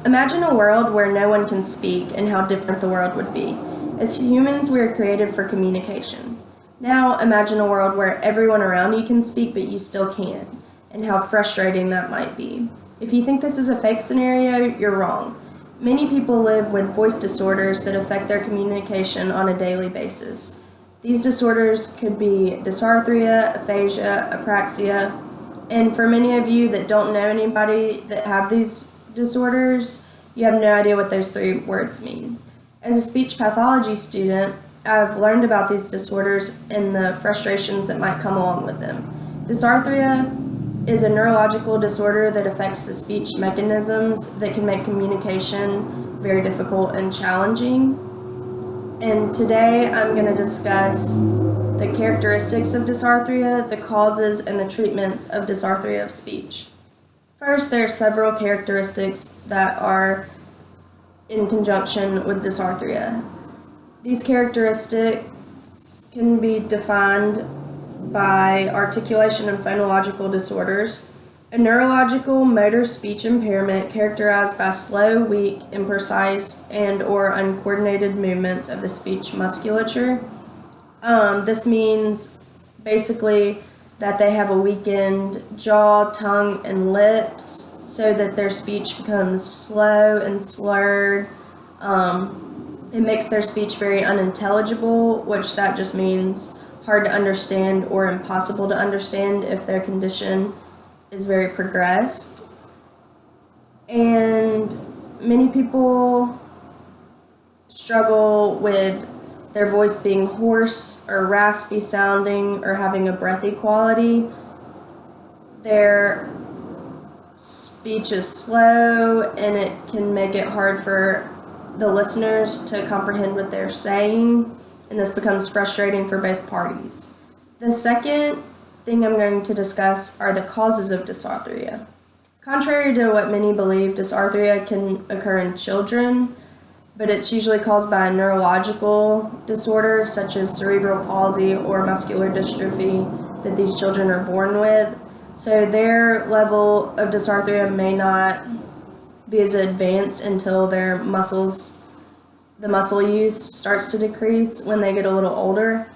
Imagine a world where no one can speak and how different the world would be. As humans, we are created for communication. Now, imagine a world where everyone around you can speak, but you still can't, and how frustrating that might be. If you think this is a fake scenario, you're wrong. Many people live with voice disorders that affect their communication on a daily basis. These disorders could be dysarthria, aphasia, apraxia, and for many of you that don't know anybody that have these disorders, you have no idea what those three words mean. As a speech pathology student, I've learned about these disorders and the frustrations that might come along with them. Dysarthria is a neurological disorder that affects the speech mechanisms that can make communication very difficult and challenging. And today I'm going to discuss the characteristics of dysarthria, the causes, and the treatments of dysarthria of speech. First, there are several characteristics that are in conjunction with dysarthria. These characteristics can be defined by articulation and phonological disorders, a neurological motor speech impairment characterized by slow, weak, imprecise, and/or uncoordinated movements of the speech musculature. This means basically that they have a weakened jaw, tongue, and lips so that their speech becomes slow and slurred. It makes their speech very unintelligible, which that just means hard to understand or impossible to understand if their condition is very progressed. And many people struggle with their voice being hoarse or raspy sounding or having a breathy quality. Their speech is slow and it can make it hard for the listeners to comprehend what they're saying, and this becomes frustrating for both parties. The second thing I'm going to discuss are the causes of dysarthria. Contrary to what many believe, dysarthria can occur in children, but it's usually caused by a neurological disorder such as cerebral palsy or muscular dystrophy that these children are born with. So their level of dysarthria may not be as advanced until their the muscle use starts to decrease when they get a little older.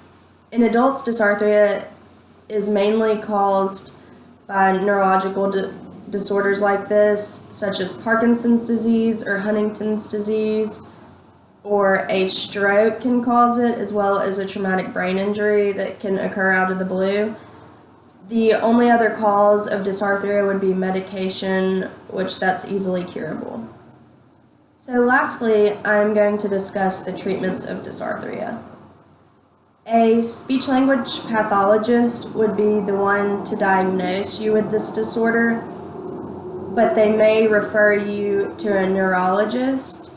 In adults, dysarthria is mainly caused by neurological disorders like this, such as Parkinson's disease or Huntington's disease, or a stroke can cause it, as well as a traumatic brain injury that can occur out of the blue. The only other cause of dysarthria would be medication, which that's easily curable. So lastly, I'm going to discuss the treatments of dysarthria. A speech-language pathologist would be the one to diagnose you with this disorder, but they may refer you to a neurologist.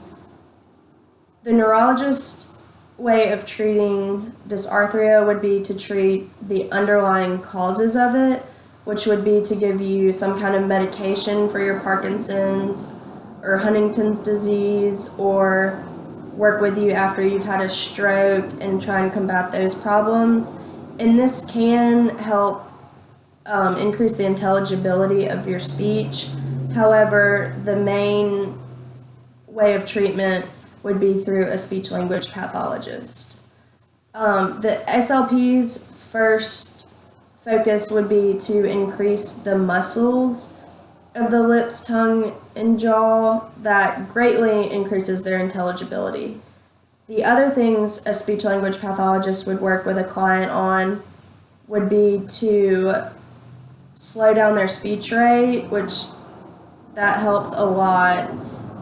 The neurologist way of treating dysarthria would be to treat the underlying causes of it, which would be to give you some kind of medication for your Parkinson's or Huntington's disease, or work with you after you've had a stroke and try and combat those problems. And this can help increase the intelligibility of your speech. However, the main way of treatment would be through a speech-language pathologist. The SLP's first focus would be to increase the muscles of the lips, tongue, and jaw. That greatly increases their intelligibility. The other things a speech-language pathologist would work with a client on would be to slow down their speech rate, which that helps a lot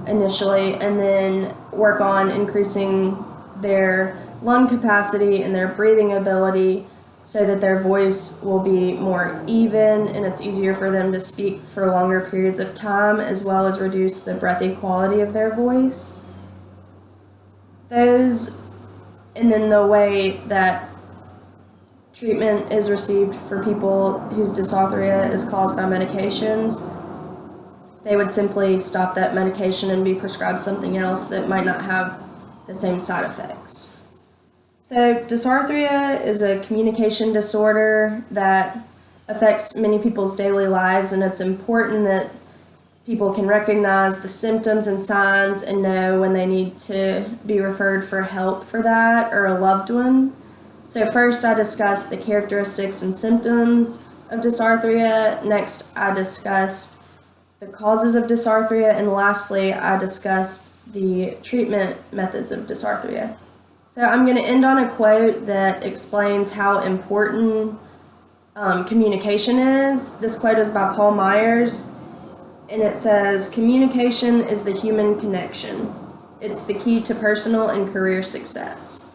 initially, and then work on increasing their lung capacity and their breathing ability so that their voice will be more even and it's easier for them to speak for longer periods of time, as well as reduce the breathy quality of their voice. And then the way that treatment is received for people whose dysarthria is caused by medications, they would simply stop that medication and be prescribed something else that might not have the same side effects. So dysarthria is a communication disorder that affects many people's daily lives, and it's important that people can recognize the symptoms and signs and know when they need to be referred for help for that or a loved one. So first I discussed the characteristics and symptoms of dysarthria. Next I discussed the causes of dysarthria. And lastly I discussed the treatment methods of dysarthria. So I'm going to end on a quote that explains how important communication is. This quote is by Paul Myers, and it says, "Communication is the human connection. It's the key to personal and career success."